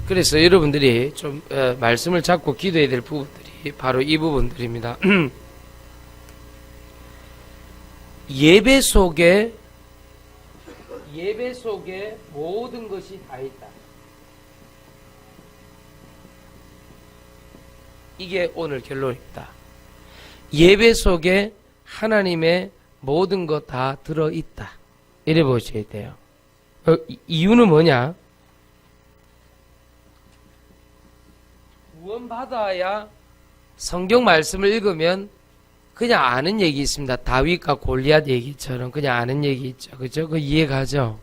그래서 여러분들이 좀 말씀을 잡고 기도해야 될 부분들이 바로 이 부분들입니다. 예배 속에 모든 것이 다 있다. 이게 오늘 결론입니다. 예배 속에 하나님의 모든 것 다 들어있다. 이래 보셔야 돼요. 이유는 뭐냐? 구원받아야 성경 말씀을 읽으면 그냥 아는 얘기 있습니다. 다윗과 골리앗 얘기처럼 그냥 아는 얘기 있죠. 그죠? 그 이해가죠?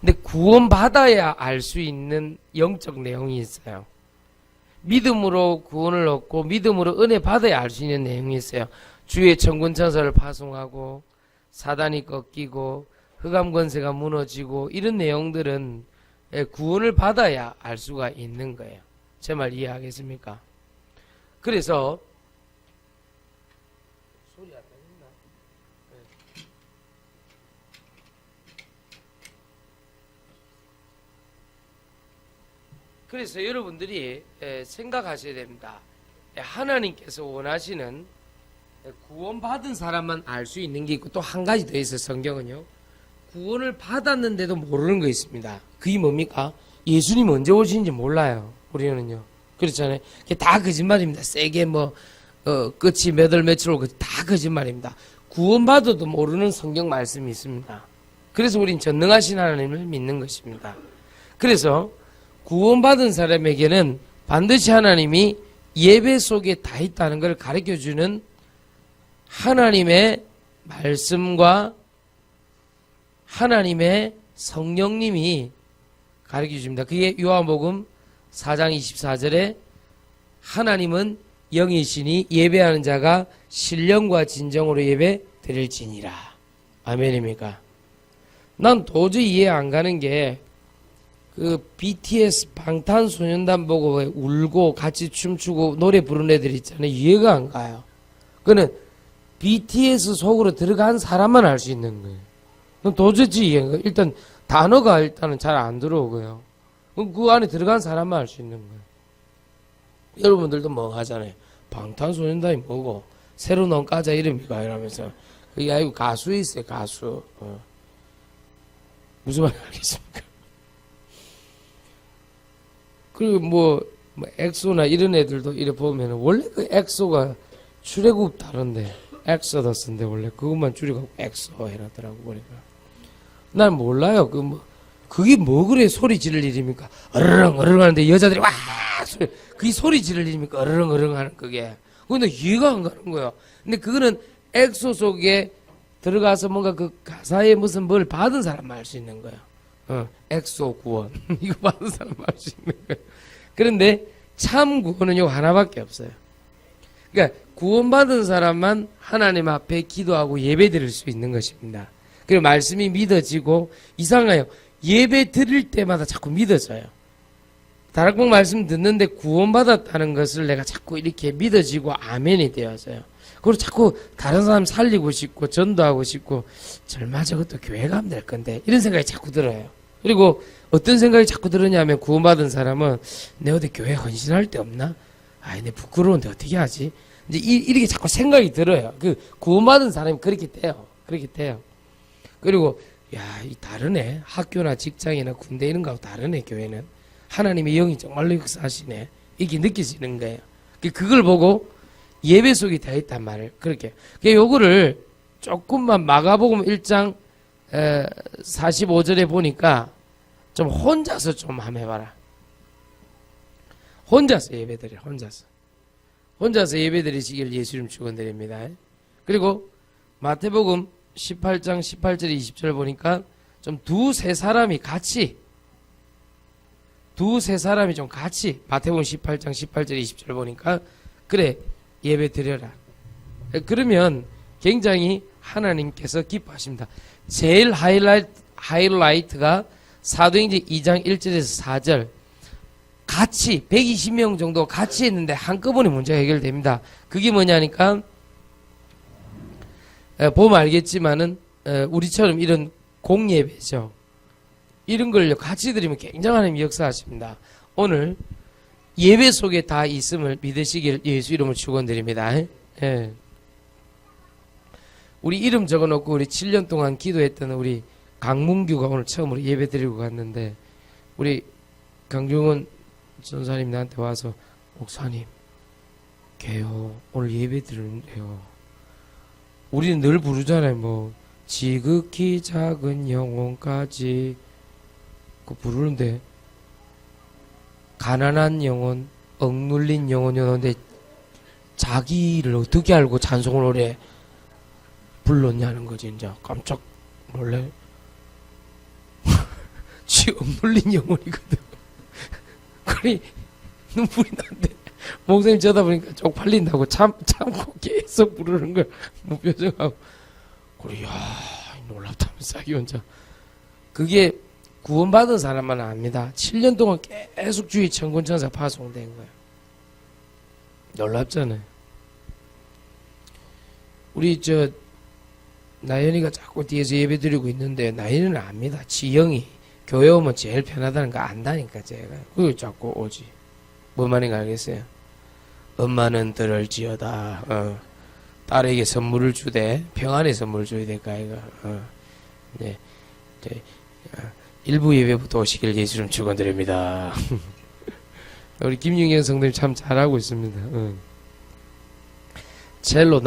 근데 구원받아야 알 수 있는 영적 내용이 있어요. 믿음으로 구원을 얻고 믿음으로 은혜 받아야 알 수 있는 내용이 있어요. 주의 천군천사를 파송하고 사단이 꺾이고 흑암 권세가 무너지고 이런 내용들은 구원을 받아야 알 수가 있는 거예요. 제 말 이해하겠습니까? 그래서 소리 안 들리나? 그래서 여러분들이 생각하셔야 됩니다. 하나님께서 원하시는 구원받은 사람만 알 수 있는 게 있고 또 한 가지 더 있어요. 성경은요. 구원을 받았는데도 모르는 거 있습니다. 그게 뭡니까? 예수님 언제 오시는지 몰라요. 우리는요. 그렇잖아요. 그게 다 거짓말입니다. 세게 끝이 몇 월 며칠 오고 다 거짓말입니다. 구원받아도 모르는 성경 말씀이 있습니다. 그래서 우린 전능하신 하나님을 믿는 것입니다. 그래서 구원받은 사람에게는 반드시 하나님이 예배 속에 다 있다는 걸 가르쳐주는 하나님의 말씀과 하나님의 성령님이 가르쳐줍니다. 그게 요한복음 4장 24절에 하나님은 영이시니 예배하는 자가 신령과 진정으로 예배 드릴지니라. 아멘입니까? 난 도저히 이해 안 가는 게 BTS 방탄소년단 보고 왜 울고 같이 춤추고 노래 부르는 애들 있잖아요. 이해가 안 가요. 그거는 BTS 속으로 들어간 사람만 알 수 있는 거예요. 도저히 이해가 안 가요. 일단 단어가 일단은 잘 안 들어오고요. 그 안에 들어간 사람만 알 수 있는 거예요. 여러분들도 뭐 하잖아요. 방탄소년단이 뭐고 새로 나온 가자 이름이가 이러면서 그게 아니고 가수 있어요. 가수. 무슨 말인지 알겠습니까? 그리고 뭐 엑소나 이런 애들도 이래 보면 원래 그 엑소가 출애굽 다른데 엑소더스인데 원래 그것만 줄여갖고 엑소 해놨더라고 보니까. 난 몰라요. 그게 뭐 그래 소리 지를 일입니까? 어르렁 어르렁 하는데 여자들이 와 그게 소리 지를 일입니까? 어르렁 어르렁 하는 그게. 근데 이해가 안 가는 거야. 근데 그거는 엑소 속에 들어가서 뭔가 그 가사에 무슨 뭘 받은 사람만 알 수 있는 거야. 엑소 구원 이거 받은 사람만 알 수 있는 거야. 그런데 참 구원은 요 하나밖에 없어요. 그러니까 구원받은 사람만 하나님 앞에 기도하고 예배 드릴 수 있는 것입니다. 그리고 말씀이 믿어지고 이상해요. 예배 드릴 때마다 자꾸 믿어져요. 다락방 말씀 듣는데 구원받았다는 것을 내가 자꾸 이렇게 믿어지고 아멘이 되어서요. 그리고 자꾸 다른 사람 살리고 싶고 전도하고 싶고 절마 저것도 교회 가면 될 건데 이런 생각이 자꾸 들어요. 그리고 어떤 생각이 자꾸 들으냐면 구원받은 사람은 내 어디 교회 헌신할 데 없나? 내 부끄러운데 어떻게 하지? 이제 이렇게 자꾸 생각이 들어요. 그 구원받은 사람이 그렇게 돼요. 그렇게 돼요. 그리고 이 다르네. 학교나 직장이나 군대 이런 거하고 다르네. 교회는 하나님의 영이 정말로 역사하시네. 이게 느껴지는 거예요. 그걸 보고 예배 속에 다 있단 말을 그렇게. 요거를 조금만 마가복음 1장 45절에 보니까 좀 혼자서 좀 한번 해봐라. 혼자서 예배드려. 혼자서 예배드리시길 예수님 축원드립니다. 그리고 마태복음 18장 18절 20절 보니까 좀 두세 사람이 좀 같이 마태복음 18장 18절 20절 보니까 그래 예배 드려라. 그러면 굉장히 하나님께서 기뻐하십니다. 제일 하이라이트가 사도행전 2장 1절에서 4절 같이 120명 정도 같이 했는데 한꺼번에 문제가 해결됩니다. 그게 뭐냐니까 보면 알겠지만은 우리처럼 이런 공예배죠. 이런 걸 같이 드리면 굉장히 하나님이 역사하십니다. 오늘 예배 속에 다 있음을 믿으시길 예수 이름으로 축원드립니다. 예. 우리 이름 적어놓고 우리 7년 동안 기도했던 우리 강문규가 오늘 처음으로 예배 드리고 갔는데, 우리 강중원 전사님 나한테 와서, 목사님 개요 오늘 예배 드리는데요, 우리는 늘 부르잖아요. 뭐 지극히 작은 영혼까지 그 부르는데, 가난한 영혼, 억눌린 영혼이었는데 자기를 어떻게 알고 찬송을 오래 불렀냐는 거지. 이제 깜짝 놀래. 지 억눌린 영혼이거든. 그래 눈물이 난대. 목사님 쳐다보니까 쪽팔린다고 참고 계속 부르는 걸 무표정하고, 그래, 야 놀랍다면서 자기 혼자. 그게 구원받은 사람만 압니다. 7년 동안 계속 주의 천군천사 파송된 거예요. 놀랍잖아요. 우리 나연이가 자꾸 뒤에서 예배 드리고 있는데, 나연이는 압니다. 지영이 교회 오면 제일 편하다는 거 안다니까 제가. 그걸 자꾸 오지. 뭔 말인가 알겠어요? 엄마는 들을지어다. 딸에게 선물을 주되 평안의 선물을 줘야 될까 이거. 네. 일부 예배부터 오시길 예수님 축원드립니다. 우리 김윤경 성도님 참 잘하고 있습니다. 첼로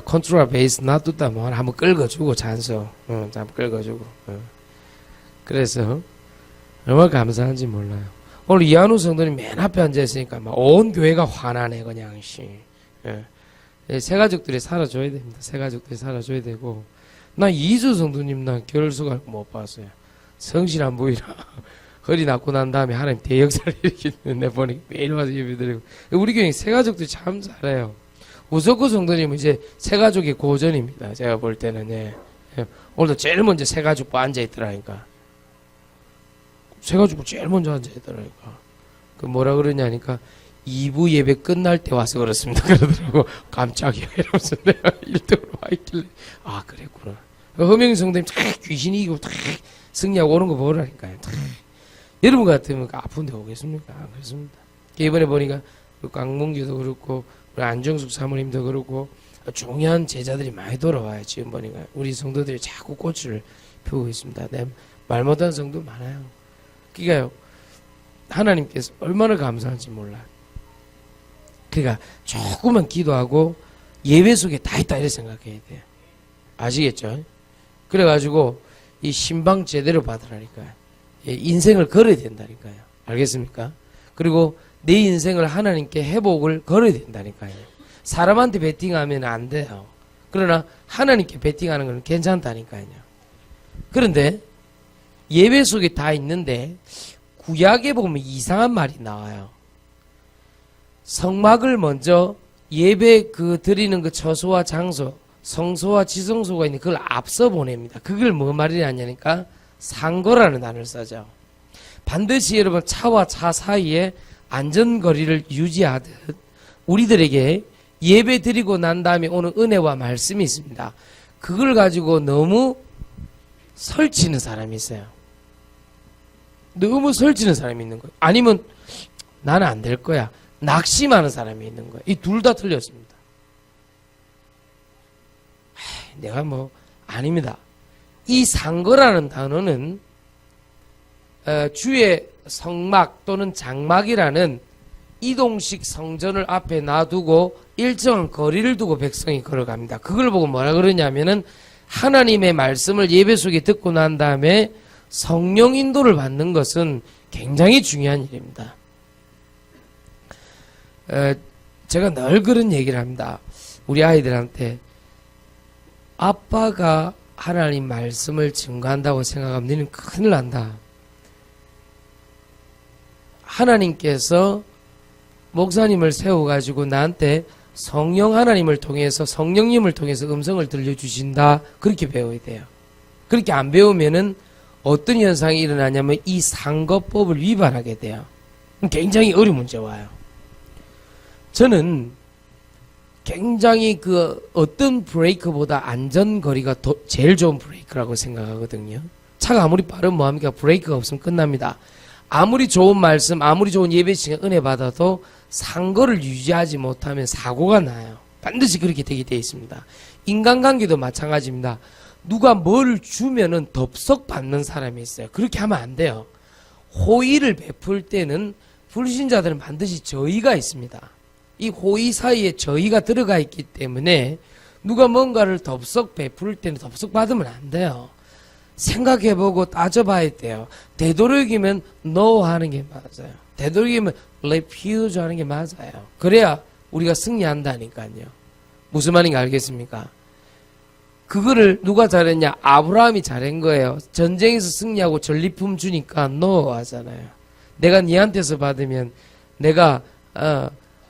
컨트롤 베이스 놔두다 뭐 한번 끌어주고 찬송 한번 끌어주고. 그래서 얼마나 감사한지 몰라요. 오늘 이한우 성도님 맨 앞에 앉아있으니까 막 온 교회가 화나네 그냥. 새 가족들이 살아줘야 됩니다. 새 가족들이 살아줘야 되고, 나 이주 성도님 나 결수가 못 봤어요. 성실 안 보이라. 허리 낫고 난 다음에 하나님 대역사를 일으키는 내 보니 매일 와서 예배드리고. 우리 교회 새 가족들이 참 잘해요. 우석구 성도님은 이제 새 가족의 고전입니다. 제가 볼 때는. 예. 오늘도 제일 먼저 새 가족부 앉아있더라니까. 새 가족부 제일 먼저 앉아있더라니까. 그 뭐라 그러냐니까, 2부 예배 끝날 때 와서 그렇습니다 그러더라고. 깜짝이야 이러면서 내가 1등으로 와 있길래, 아 그랬구나. 허명희 성도님 탁 귀신이 이기고 탁 승리하고 오는 거 보라니까요. 여러분 같으면 아픈데 오겠습니까? 안 그렇습니다. 이번에 보니까 강문규도 그렇고 우리 안정숙 사모님도 그렇고 중요한 제자들이 많이 돌아와요. 지금 보니까 우리 성도들이 자꾸 꽃을 피우고 있습니다. 말 못하는 성도 많아요. 그러니까요, 하나님께서 얼마나 감사한지 몰라요. 그러니까 조금만 기도하고 예배 속에 다 있다 이렇게 생각해야 돼요. 아시겠죠? 그래가지고 이 신방 제대로 받으라니까요. 인생을 걸어야 된다니까요. 알겠습니까? 그리고 내 인생을 하나님께 회복을 걸어야 된다니까요. 사람한테 베팅하면 안 돼요. 그러나 하나님께 베팅하는 건 괜찮다니까요. 그런데 예배 속에 다 있는데 구약에 보면 이상한 말이 나와요. 성막을 먼저 예배 드리는 그 처소와 장소, 성소와 지성소가 있는 그걸 앞서 보냅니다. 그걸 뭐 말이냐니까 상거라는 단어를 쓰죠. 반드시 여러분 차와 차 사이에 안전거리를 유지하듯 우리들에게 예배 드리고 난 다음에 오는 은혜와 말씀이 있습니다. 그걸 가지고 너무 설치는 사람이 있어요. 너무 설치는 사람이 있는 거예요. 아니면 나는 안 될 거야. 낙심하는 사람이 있는 거예요. 이 둘 다 틀렸습니다. 내가 아닙니다. 이 상거라는 단어는 주의 성막 또는 장막이라는 이동식 성전을 앞에 놔두고 일정한 거리를 두고 백성이 걸어갑니다. 그걸 보고 뭐라 그러냐면은 하나님의 말씀을 예배 속에 듣고 난 다음에 성령 인도를 받는 것은 굉장히 중요한 일입니다. 제가 늘 그런 얘기를 합니다. 우리 아이들한테 아빠가 하나님 말씀을 증거한다고 생각하면 너는 큰일 난다. 하나님께서 목사님을 세워가지고 나한테 성령 하나님을 통해서 성령님을 통해서 음성을 들려주신다. 그렇게 배워야 돼요. 그렇게 안 배우면은 어떤 현상이 일어나냐면 이 상거법을 위반하게 돼요. 굉장히 어려운 문제 와요. 저는 굉장히 어떤 브레이크보다 안전거리가 제일 좋은 브레이크라고 생각하거든요. 차가 아무리 빠르면 뭐합니까? 브레이크가 없으면 끝납니다. 아무리 좋은 말씀, 아무리 좋은 예배 시간 은혜 받아도 상거를 유지하지 못하면 사고가 나요. 반드시 그렇게 되게 되어 있습니다. 인간관계도 마찬가지입니다. 누가 뭘 주면은 덥석 받는 사람이 있어요. 그렇게 하면 안 돼요. 호의를 베풀 때는 불신자들은 반드시 저의가 있습니다. 이 호의 사이에 저의가 들어가 있기 때문에 누가 뭔가를 덥석 베풀 때는 덥석 받으면 안 돼요. 생각해보고 따져봐야 돼요. 되도록이면 no 하는 게 맞아요. 되도록이면 refuse 하는 게 맞아요. 그래야 우리가 승리한다니까요. 무슨 말인지 알겠습니까? 그거를 누가 잘했냐? 아브라함이 잘한 거예요. 전쟁에서 승리하고 전리품 주니까 no 하잖아요. 내가 니한테서 받으면 내가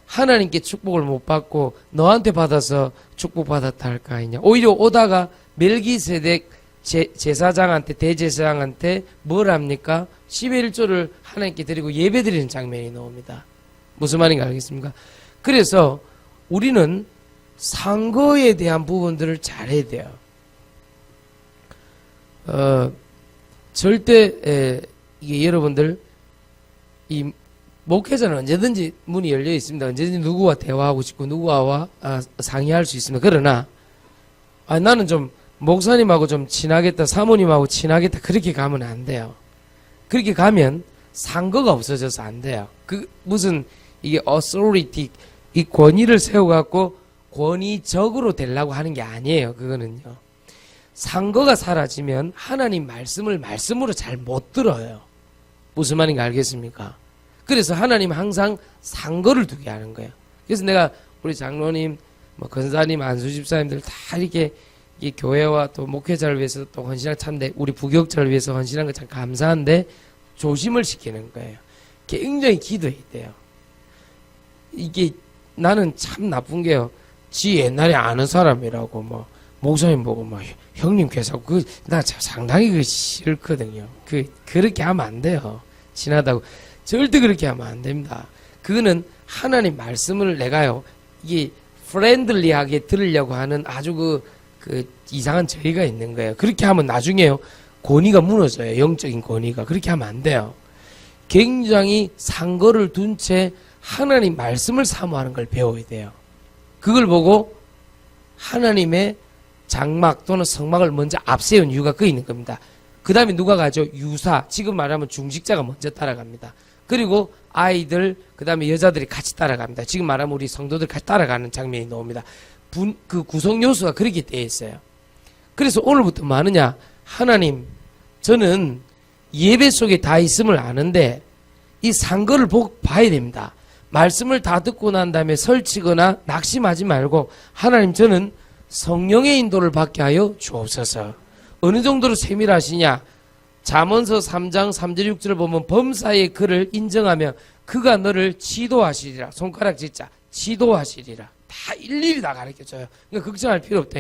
하나님께 축복을 못 받고 너한테 받아서 축복받았다 할 거 아니냐. 오히려 오다가 멜기세덱 제사장한테 대제사장한테 뭘 합니까? 10의 1조를 하나님께 드리고 예배 드리는 장면이 나옵니다. 무슨 말인지 알겠습니까? 그래서 우리는 상거에 대한 부분들을 잘해야 돼요. 절대 이게 여러분들 이 목회자는 언제든지 문이 열려 있습니다. 언제든지 누구와 대화하고 싶고 누구와 상의할 수 있습니다. 그러나 나는 좀 목사님하고 좀 친하겠다, 사모님하고 친하겠다 그렇게 가면 안 돼요. 그렇게 가면 상거가 없어져서 안 돼요. 무슨 이게 authority 이 권위를 세워갖고 권위적으로 되려고 하는 게 아니에요. 그거는요. 상거가 사라지면 하나님 말씀을 말씀으로 잘 못 들어요. 무슨 말인지 알겠습니까? 그래서 하나님 항상 상거를 두게 하는 거예요. 그래서 내가 우리 장로님, 권사님, 안수집사님들 다 이렇게 이 교회와 또 목회자를 위해서 또 헌신한 찬데 우리 부교육자를 위해서 헌신한 거 참 감사한데 조심을 시키는 거예요. 굉장히 기도해야 돼요. 이게 나는 참 나쁜 게요. 지 옛날에 아는 사람이라고 목사님 보고 형님 계속 나 상당히 싫거든요. 그렇게 하면 안 돼요. 친하다고 절대 그렇게 하면 안 됩니다. 그거는 하나님 말씀을 내가요 이게 프렌들리하게 들으려고 하는 아주 그 이상한 저희가 있는 거예요. 그렇게 하면 나중에요 권위가 무너져요. 영적인 권위가. 그렇게 하면 안 돼요. 굉장히 상거를 둔 채 하나님 말씀을 사모하는 걸 배워야 돼요. 그걸 보고 하나님의 장막 또는 성막을 먼저 앞세운 이유가 그 있는 겁니다. 그 다음에 누가 가죠? 유사. 지금 말하면 중직자가 먼저 따라갑니다. 그리고 아이들, 그 다음에 여자들이 같이 따라갑니다. 지금 말하면 우리 성도들 같이 따라가는 장면이 나옵니다. 그 구성 요소가 그렇게 되어 있어요. 그래서 오늘부터 뭐 하느냐? 하나님, 저는 예배 속에 다 있음을 아는데 이 상거를 봐야 됩니다. 말씀을 다 듣고 난 다음에 설치거나 낙심하지 말고 하나님 저는 성령의 인도를 받게 하여 주옵소서. 어느 정도로 세밀하시냐? 잠언서 3장 3절 6절을 보면 범사의 그를 인정하며 그가 너를 지도하시리라. 손가락 짓자. 지도하시리라. 다 일일이 다 가르쳐줘요. 그러니까 걱정할 필요 없다.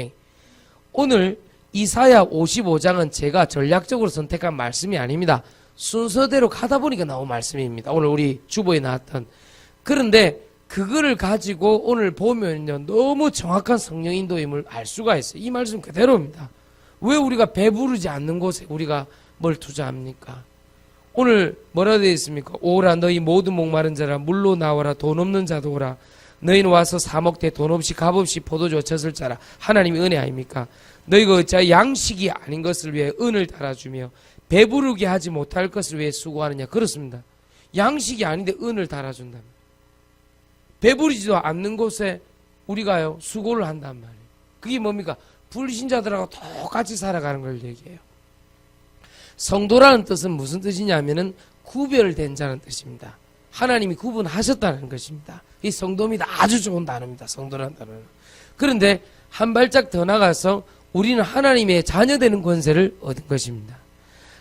오늘 이사야 55장은 제가 전략적으로 선택한 말씀이 아닙니다. 순서대로 가다 보니까 나온 말씀입니다. 오늘 우리 주보에 나왔던. 그런데 그거를 가지고 오늘 보면요 너무 정확한 성령 인도임을 알 수가 있어요. 이 말씀 그대로입니다. 왜 우리가 배부르지 않는 곳에 우리가 뭘 투자합니까? 오늘 뭐라 되어 있습니까? 오라 너희 모든 목마른 자라 물로 나와라 돈 없는 자도 오라 너희는 와서 사 먹되 돈 없이 값 없이 포도주 젖을 짜라. 하나님의 은혜 아닙니까? 너희가 어찌 양식이 아닌 것을 위해 은을 달아주며 배부르게 하지 못할 것을 위해 수고하느냐. 그렇습니다. 양식이 아닌데 은을 달아준답니다. 배부르지도 않는 곳에 우리가요 수고를 한단 말이에요. 그게 뭡니까? 불신자들하고 똑같이 살아가는 걸 얘기해요. 성도라는 뜻은 무슨 뜻이냐면은 구별된 자는 뜻입니다. 하나님이 구분하셨다는 것입니다. 이 성도입니다. 아주 좋은 단어입니다. 성도라는 단어는. 그런데 한 발짝 더 나가서 우리는 하나님의 자녀되는 권세를 얻은 것입니다.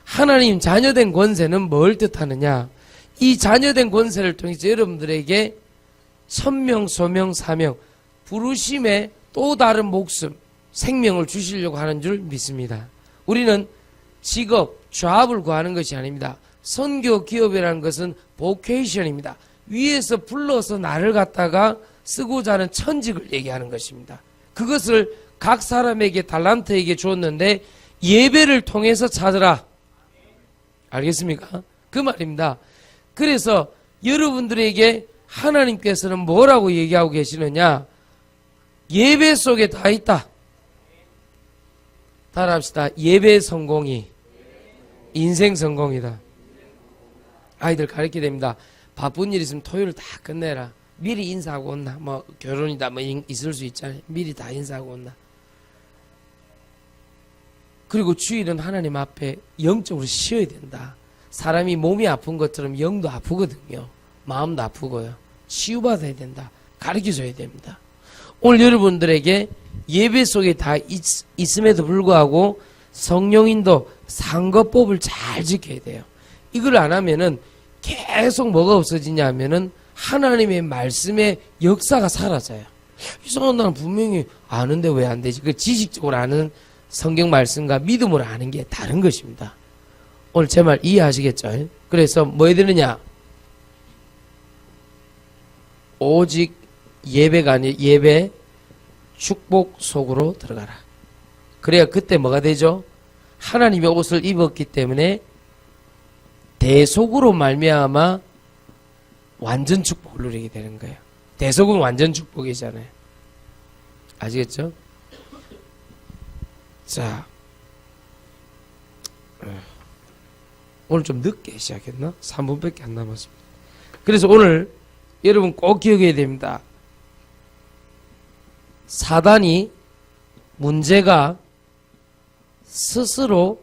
하나님 자녀된 권세는 뭘 뜻하느냐? 이 자녀된 권세를 통해서 여러분들에게 천명, 소명, 사명, 부르심의 또 다른 목숨, 생명을 주시려고 하는 줄 믿습니다. 우리는 직업, 잡을 구하는 것이 아닙니다. 선교 기업이라는 것은 보케이션입니다. 위에서 불러서 나를 갖다가 쓰고자 하는 천직을 얘기하는 것입니다. 그것을 각 사람에게 달란트에게 주었는데 예배를 통해서 찾으라. 알겠습니까? 그 말입니다. 그래서 여러분들에게 하나님께서는 뭐라고 얘기하고 계시느냐? 예배 속에 다 있다. 따라합시다. 예배 성공이 인생 성공이다. 아이들 가르치게 됩니다. 바쁜 일 있으면 토요일 다 끝내라. 미리 인사하고 온나. 뭐 결혼이다 뭐 있을 수 있잖아요. 미리 다 인사하고 온나. 그리고 주일은 하나님 앞에 영적으로 쉬어야 된다. 사람이 몸이 아픈 것처럼 영도 아프거든요. 마음도 아프고요. 치유받아야 된다. 가르쳐줘야 됩니다. 오늘 여러분들에게 예배 속에 다 있음에도 불구하고 성령인도 상거법을 잘 지켜야 돼요. 이걸 안 하면은 계속 뭐가 없어지냐 하면은 하나님의 말씀의 역사가 사라져요. 이상한 나는 분명히 아는데 왜 안 되지? 그 지식적으로 아는 성경 말씀과 믿음으로 아는 게 다른 것입니다. 오늘 제 말 이해하시겠죠? 그래서 뭐 해야 되느냐? 오직 예배가 아니 예배 축복 속으로 들어가라. 그래야 그때 뭐가 되죠? 하나님의 옷을 입었기 때문에 대속으로 말미암아 완전 축복을 누리게 되는 거예요. 대속은 완전 축복이잖아요. 아시겠죠? 자, 오늘 좀 늦게 시작했나? 3분밖에 안 남았습니다. 그래서 오늘 여러분 꼭 기억해야 됩니다. 사단이 문제가 스스로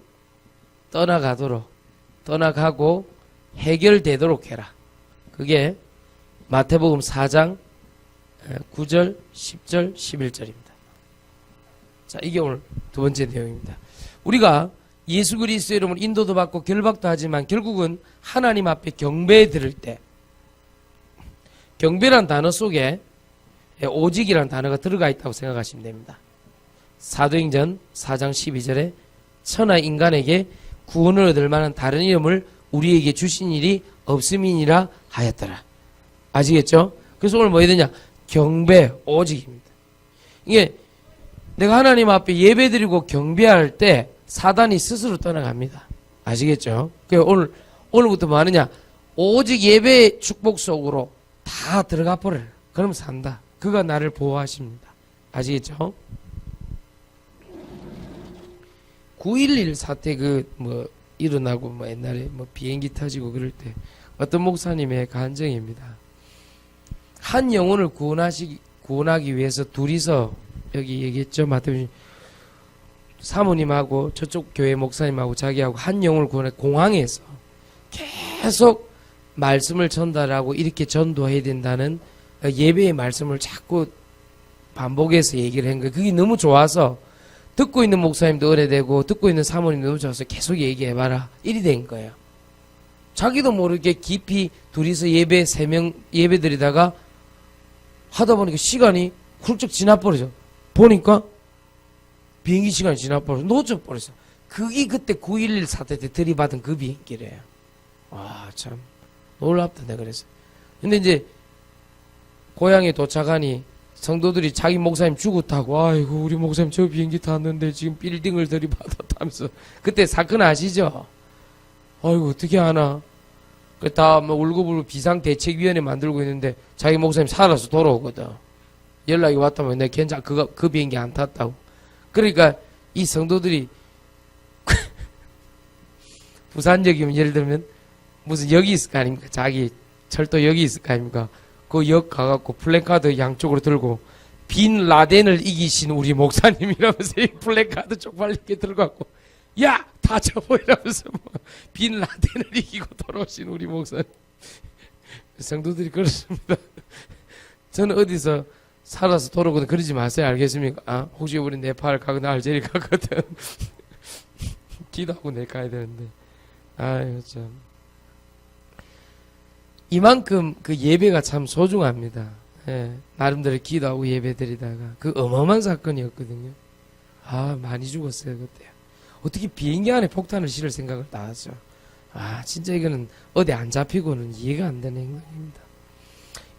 떠나가고 해결되도록 해라. 그게 마태복음 4장 9절, 10절, 11절입니다. 자, 이게 오늘 두 번째 내용입니다. 우리가 예수 그리스도의 이름으로 인도도 받고 결박도 하지만 결국은 하나님 앞에 경배에 들을 때 경배란 단어 속에 오직이란 단어가 들어가 있다고 생각하시면 됩니다. 사도행전 4장 12절에 천하 인간에게 구원을 얻을 만한 다른 이름을 우리에게 주신 일이 없음이니라 하였더라. 아시겠죠? 그래서 오늘 뭐 해야 되냐? 경배, 오직입니다. 이게 내가 하나님 앞에 예배드리고 경배할 때 사단이 스스로 떠나갑니다. 아시겠죠? 그래서 오늘부터 뭐 하느냐? 오직 예배의 축복 속으로 다 들어가 버려요. 그럼 산다. 그가 나를 보호하십니다. 아시겠죠? 9.11 사태 일어나고 옛날에 비행기 터지고 그럴 때 어떤 목사님의 간증입니다. 한 영혼을 구원하기 위해서 둘이서 여기 얘기했죠. 마태복음 사모님하고 저쪽 교회 목사님하고 자기하고 한 영혼을 구원해 공항에서 계속 말씀을 전달하고 이렇게 전도해야 된다는 예배의 말씀을 자꾸 반복해서 얘기를 한 거예요. 그게 너무 좋아서 듣고 있는 목사님도 의뢰되고 듣고 있는 사모님도 너무 좋아서 계속 얘기해봐라. 이리 된 거예요. 자기도 모르게 깊이 둘이서 예배 3명 예배 드리다가 하다 보니까 시간이 훌쩍 지나버리죠. 보니까 비행기 시간이 지나버려서 놓쳐버렸어. 그게 그때 9.11 사태 때 들이받은 그 비행기래요. 와, 참 놀랍다 내가 그래서. 근데 이제 고향에 도착하니 성도들이 자기 목사님 죽었다고, 아이고 우리 목사님 저 비행기 탔는데 지금 빌딩을 들이받았다면서. 그때 사건 아시죠? 아이고 어떻게 하나. 다 울고불고 비상대책위원회 만들고 있는데 자기 목사님 살아서 돌아오거든. 연락이 왔다면 내가 괜찮아 그 비행기 안 탔다고. 그러니까 이 성도들이 부산역이면 예를 들면 무슨 역이 있을 거 아닙니까? 자기 철도역이 있을 거 아닙니까? 그 역 가갖고 플래카드 양쪽으로 들고 빈 라덴을 이기신 우리 목사님 이라면서 이 플래카드 쪽팔리게 들고 야! 다 접어 이러면서 빈 라덴을 이기고 돌아오신 우리 목사님. 성도들이 그렇습니다. 저는 어디서 살아서 돌아오거든 그러지 마세요. 알겠습니까? 아, 혹시 우리 네팔 가거나 알제리 가거든 기도하고 내 가야 되는데. 아유 참. 이만큼 그 예배가 참 소중합니다. 예, 나름대로 기도하고 예배 드리다가 그 어마어마한 사건이었거든요. 아, 많이 죽었어요 그때. 어떻게 비행기 안에 폭탄을 실을 생각을 다 하죠. 아, 진짜 이거는 어디 안 잡히고는 이해가 안 되는 행동입니다.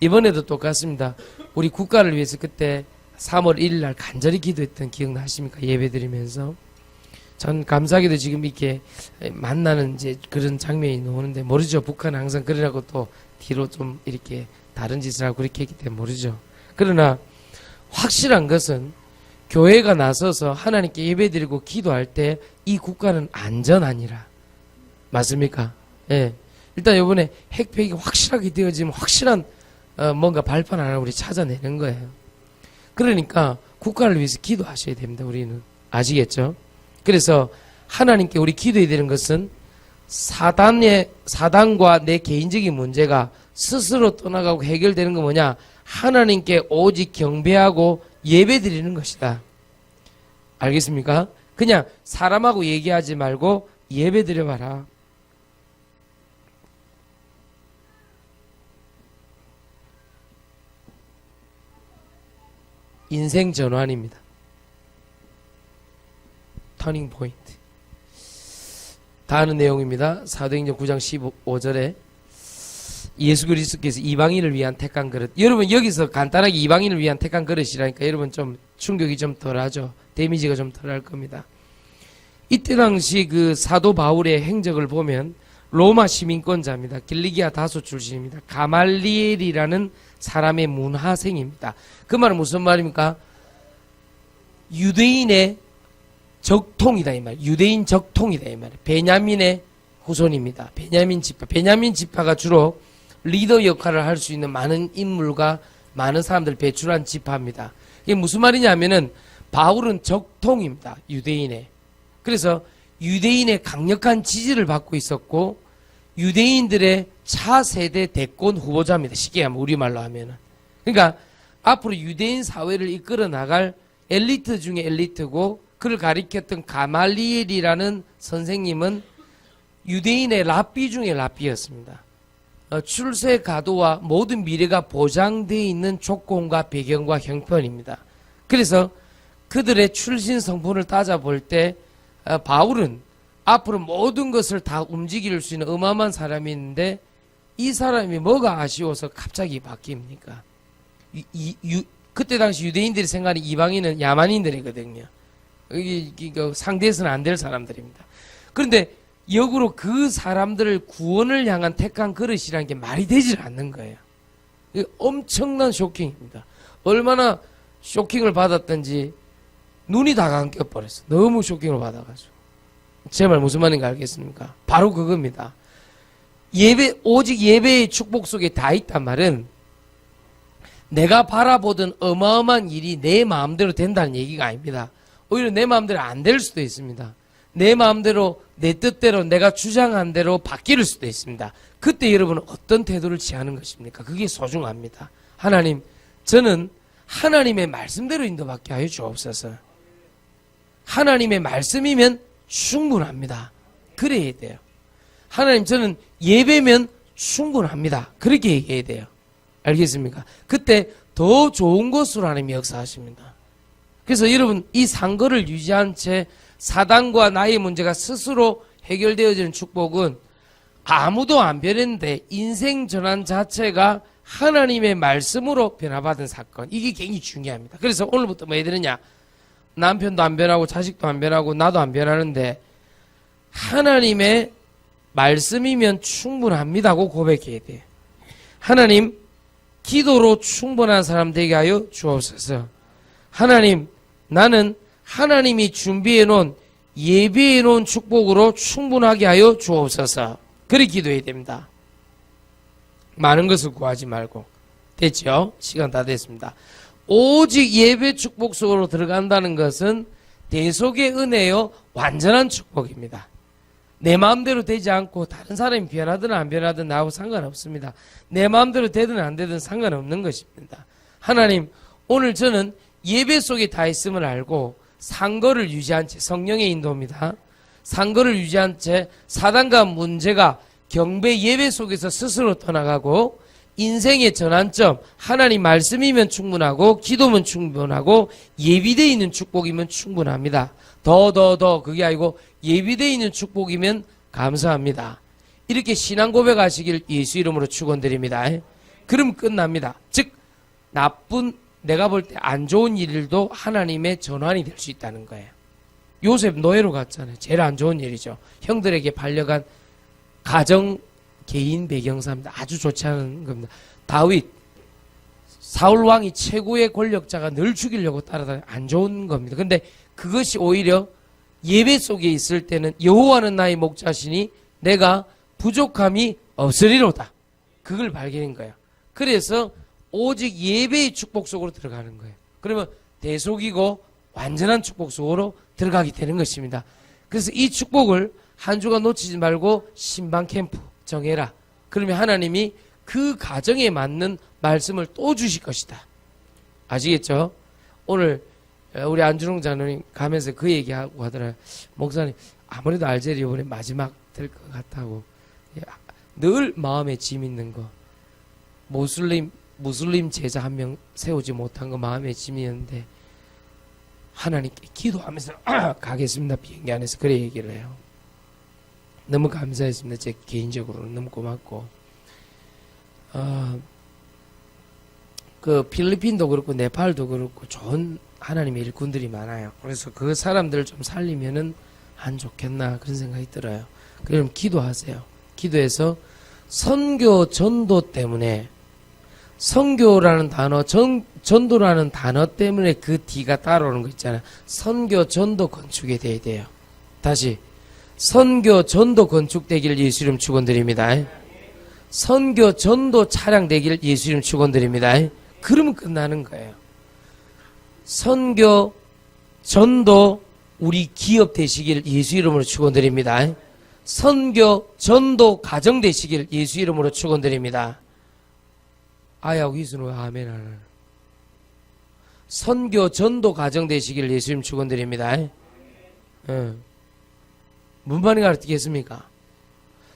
이번에도 똑같습니다. 우리 국가를 위해서 그때 3월 1일 날 간절히 기도했던 기억나십니까? 예배 드리면서 전 감사하게도 지금 이렇게 만나는 이제 그런 장면이 나오는데 모르죠. 북한은 항상 그러라고 또 뒤로 좀 이렇게 다른 짓을 하고 그렇게 했기 때문에 모르죠. 그러나 확실한 것은 교회가 나서서 하나님께 예배드리고 기도할 때 이 국가는 안전하니라. 맞습니까? 예. 일단 이번에 핵폐기 확실하게 되어지면 확실한 뭔가 발판 하나 우리 찾아내는 거예요. 그러니까 국가를 위해서 기도하셔야 됩니다. 우리는. 아시겠죠? 그래서 하나님께 우리 기도해야 되는 것은 사단과 내 개인적인 문제가 스스로 떠나가고 해결되는 건 뭐냐? 하나님께 오직 경배하고 예배드리는 것이다. 알겠습니까? 그냥 사람하고 얘기하지 말고 예배드려봐라. 인생 전환입니다. 터닝 포인트. 다 아는 내용입니다. 사도행전 9장 15절에 예수 그리스도께서 이방인을 위한 택한 그릇. 여러분 여기서 간단하게 이방인을 위한 택한 그릇이라니까 여러분 좀 충격이 좀 덜하죠. 데미지가 좀 덜할 겁니다. 이때 당시 그 사도 바울의 행적을 보면 로마 시민권자입니다. 길리기아 다소 출신입니다. 가말리엘이라는 사람의 문하생입니다. 그 말은 무슨 말입니까? 유대인의 적통이다 이 말. 유대인 적통이다 이 말. 베냐민의 후손입니다. 베냐민 지파. 베냐민 지파가 주로 리더 역할을 할 수 있는 많은 인물과 많은 사람들 배출한 지파입니다. 이게 무슨 말이냐면은 바울은 적통입니다. 유대인의. 그래서 유대인의 강력한 지지를 받고 있었고 유대인들의 차세대 대권 후보자입니다. 쉽게 하면 우리말로 하면은. 그러니까 앞으로 유대인 사회를 이끌어 나갈 엘리트 중에 엘리트고 그를 가리켰던 가말리엘이라는 선생님은 유대인의 랍비 중에 랍비였습니다. 출세 가도와 모든 미래가 보장되어 있는 조건과 배경과 형편입니다. 그래서 그들의 출신 성분을 따져볼 때 바울은 앞으로 모든 것을 다 움직일 수 있는 어마어마한 사람이 있는데 이 사람이 뭐가 아쉬워서 갑자기 바뀝니까? 그때 당시 유대인들이 생각하는 이방인은 야만인들이거든요. 이게 상대해서는 안 될 사람들입니다. 그런데 역으로 그 사람들을 구원을 향한 택한 그릇이라는 게 말이 되질 않는 거예요. 엄청난 쇼킹입니다. 얼마나 쇼킹을 받았던지 눈이 다 감겨버렸어. 너무 쇼킹을 받아가지고. 제 말 무슨 말인지 알겠습니까? 바로 그겁니다. 오직 예배의 축복 속에 다 있단 말은 내가 바라보던 어마어마한 일이 내 마음대로 된다는 얘기가 아닙니다. 오히려 내 마음대로 안 될 수도 있습니다. 내 마음대로 내 뜻대로 내가 주장한 대로 바뀔 수도 있습니다. 그때 여러분은 어떤 태도를 취하는 것입니까? 그게 소중합니다. 하나님, 저는 하나님의 말씀대로 인도받게 하여 주옵소서. 하나님의 말씀이면 충분합니다. 그래야 돼요. 하나님, 저는 예배면 충분합니다. 그렇게 얘기해야 돼요. 알겠습니까? 그때 더 좋은 것으로 하나님이 역사하십니다. 그래서 여러분 이 상거를 유지한 채 사단과 나의 문제가 스스로 해결되어지는 축복은 아무도 안 변했는데 인생 전환 자체가 하나님의 말씀으로 변화받은 사건. 이게 굉장히 중요합니다. 그래서 오늘부터 뭐 해야 되느냐? 남편도 안 변하고 자식도 안 변하고 나도 안 변하는데 하나님의 말씀이면 충분합니다고 고백해야 돼요. 하나님, 기도로 충분한 사람 되게 하여 주옵소서. 하나님, 나는 하나님이 준비해 놓은 예비해 놓은 축복으로 충분하게 하여 주옵소서. 그렇게 기도해야 됩니다. 많은 것을 구하지 말고. 됐죠? 시간 다 됐습니다. 오직 예배 축복 속으로 들어간다는 것은 대속의 은혜요 완전한 축복입니다. 내 마음대로 되지 않고 다른 사람이 변하든 안 변하든 나하고 상관없습니다. 내 마음대로 되든 안 되든 상관없는 것입니다. 하나님, 오늘 저는 예배 속에 다 있음을 알고 상거를 유지한 채, 성령의 인도입니다. 상거를 유지한 채 사단과 문제가 경배 예배 속에서 스스로 떠나가고 인생의 전환점, 하나님 말씀이면 충분하고 기도면 충분하고 예비되어 있는 축복이면 충분합니다. 더 그게 아니고 예비되어 있는 축복이면 감사합니다. 이렇게 신앙 고백하시길 예수 이름으로 축원드립니다. 그럼 끝납니다. 즉 나쁜 내가 볼 때 안 좋은 일도 하나님의 전환이 될 수 있다는 거예요. 요셉 노예로 갔잖아요. 제일 안 좋은 일이죠. 형들에게 반려간 가정 개인 배경사입니다. 아주 좋지 않은 겁니다. 다윗 사울 왕이 최고의 권력자가 늘 죽이려고 따라다니 안 좋은 겁니다. 근데 그것이 오히려 예배 속에 있을 때는 여호와는 나의 목자시니 내가 부족함이 없으리로다. 그걸 발견한 거예요. 그래서 오직 예배의 축복 속으로 들어가는 거예요. 그러면 대속이고 완전한 축복 속으로 들어가게 되는 것입니다. 그래서 이 축복을 한 주간 놓치지 말고 신방 캠프 정해라. 그러면 하나님이 그 가정에 맞는 말씀을 또 주실 것이다. 아시겠죠? 오늘 우리 안준홍 장로님 가면서 그 얘기하고 하더라고요. 목사님 아무래도 알제리 이번에 마지막 될 것 같다고. 늘 마음에 짐 있는 거. 무슬림 제자 한 명 세우지 못한 거 마음에 짐이었는데 하나님께 기도하면서 가겠습니다. 비행기 안에서 그래 얘기를 해요. 너무 감사했습니다. 제 개인적으로는 너무 고맙고 그 필리핀도 그렇고 네팔도 그렇고 좋은 하나님의 일꾼들이 많아요. 그래서 그 사람들을 좀 살리면은 안 좋겠나 그런 생각이 들어요. 그럼 기도하세요. 기도해서 선교 전도 때문에 선교라는 단어, 전도라는 단어 때문에 그 뒤가 따라오는 거 있잖아요. 선교 전도 건축이 돼야 돼요. 다시 선교 전도 건축되길 예수 이름 축원드립니다. 선교 전도 차량 되길 예수 이름 축원드립니다. 그러면 끝나는 거예요. 선교 전도 우리 기업 되시길 예수 이름으로 축원드립니다. 선교 전도 가정 되시길 예수 이름으로 축원드립니다. 아야하고 희수는 아멘 하나. 선교 전도 가정 되시길 예수 이름 축원드립니다. 무슨 말인지 알겠습니까?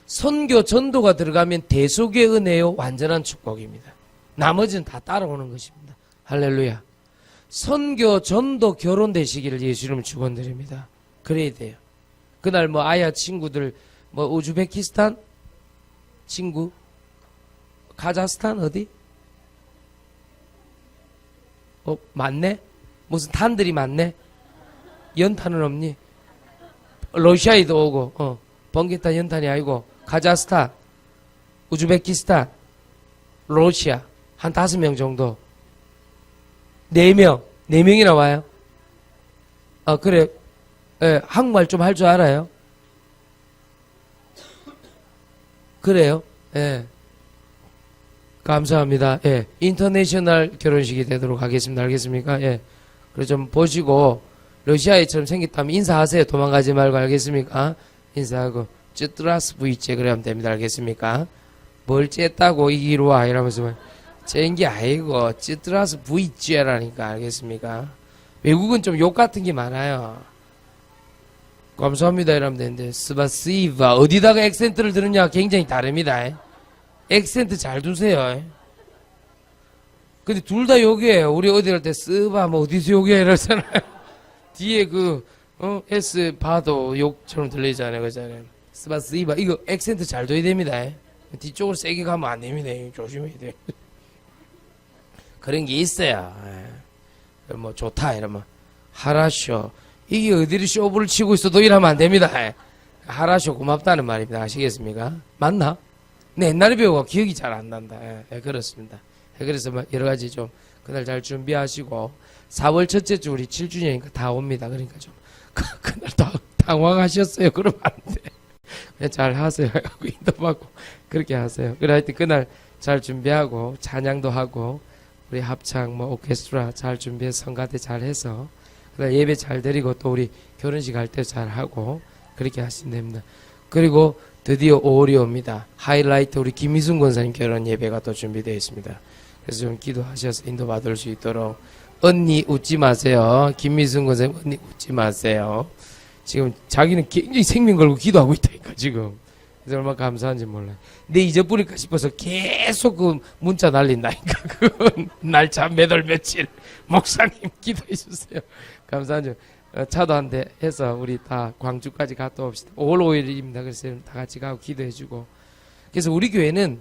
선교 전도가 들어가면 대속의 은혜요 완전한 축복입니다. 나머지는 다 따라오는 것입니다. 할렐루야. 선교 전도 결혼 되시기를 예수 이름 축원드립니다. 그래야 돼요. 그날 뭐 아야 친구들 뭐 우즈베키스탄 친구 카자흐스탄 어디? 많네? 무슨 탄들이 많네? 연탄은 없니? 러시아에도 오고 번개탄 연탄이 아니고 카자흐스탄 우즈베키스탄 러시아 한 5명 정도 4명이나 와요. 그래. 예, 한국말 좀 할 줄 알아요? 그래요? 예. 감사합니다. 예. 인터내셔널 결혼식이 되도록 하겠습니다. 알겠습니까? 예. 그래서 좀 보시고, 러시아에처럼 생겼다면 인사하세요. 도망가지 말고, 알겠습니까? 인사하고, 쯔트라스 부이째, 그래 하면 됩니다. 알겠습니까? 뭘 쨌다고 이기로 와, 이러면서, 쨘 게 아니고, 쯔트라스 부이째라니까, 알겠습니까? 외국은 좀 욕 같은 게 많아요. 감사합니다. 이러면 되는데, 스바시바. 어디다가 액센트를 들으냐 굉장히 다릅니다. 액센트 잘 두세요. 근데 둘 다 욕이에요. 우리 어디 갈 때 스바, 뭐 어디서 욕이야 이러잖아요. 뒤에 S 봐도 욕처럼 들리잖아요. 그잖아요. 스바시바. 이거 액센트 잘 둬야 됩니다. 뒤쪽으로 세게 가면 안 됩니다. 조심해야 돼요. 그런 게 있어요. 뭐 좋다 이러면 하라쇼. 이게 어디를 쇼부를 치고 있어도 이러면 안 됩니다. 하라쇼 고맙다는 말입니다. 아시겠습니까? 맞나? 네, 옛날에 배우고 기억이 잘 안 난다. 그렇습니다. 그래서 여러 가지 좀 그날 잘 준비하시고 4월 첫째 주 우리 7주년이니까 다 옵니다. 그러니까 좀 그날 당황하셨어요. 그러면 안 돼. 그냥 잘 하세요. 인도받고 그렇게 하세요. 그래 하여튼 그날 잘 준비하고 찬양도 하고 우리 합창 뭐 오케스트라 잘 준비해서 성가대 잘 해서 그날 예배 잘 드리고 또 우리 결혼식 할 때 잘 하고 그렇게 하시면 됩니다. 그리고 드디어 5월이 옵니다. 하이라이트 우리 김희순 권사님 결혼 예배가 또 준비되어 있습니다. 그래서 좀 기도하셔서 인도받을 수 있도록 언니 웃지 마세요. 김희순 권사님 언니 웃지 마세요. 지금 자기는 굉장히 생명 걸고 기도하고 있다니까 지금. 그래서 얼마나 감사한지 몰라요. 내 잊어버릴까 싶어서 계속 그 문자 날린다니까. 그건 날짜 몇 월 며칠 목사님 기도해 주세요. 감사한지. 차도 한 대 해서 우리 다 광주까지 갔다 옵시다. 5월 5일입니다. 그래서 다 같이 가고 기도해주고. 그래서 우리 교회는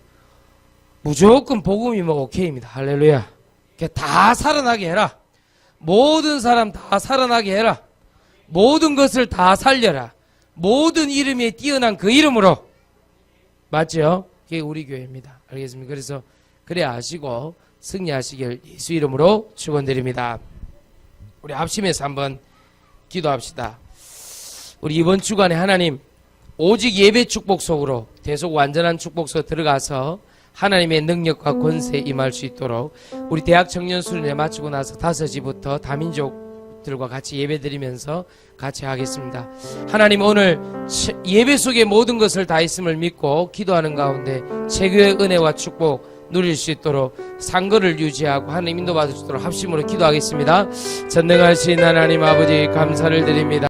무조건 복음이면 오케이입니다. 할렐루야. 다 살아나게 해라. 모든 사람 다 살아나게 해라. 모든 것을 다 살려라. 모든 이름에 뛰어난 그 이름으로. 맞죠? 그게 우리 교회입니다. 알겠습니까? 그래서 그래 아시고 승리하시길 예수 이름으로 축원드립니다. 우리 합심해서 한번 기도합시다. 우리 이번 주간에 하나님 오직 예배 축복 속으로 대속 완전한 축복 속에 들어가서 하나님의 능력과 권세에 임할 수 있도록 우리 대학 청년 수련회 마치고 나서 5시부터 다민족들과 같이 예배 드리면서 같이 하겠습니다. 하나님 오늘 예배 속에 모든 것을 다 있음을 믿고 기도하는 가운데 최고의 은혜와 축복 누릴 수 있도록 상거를 유지하고 하나님 인도받을 수 있도록 합심으로 기도하겠습니다. 전능하신 하나님 아버지 감사를 드립니다.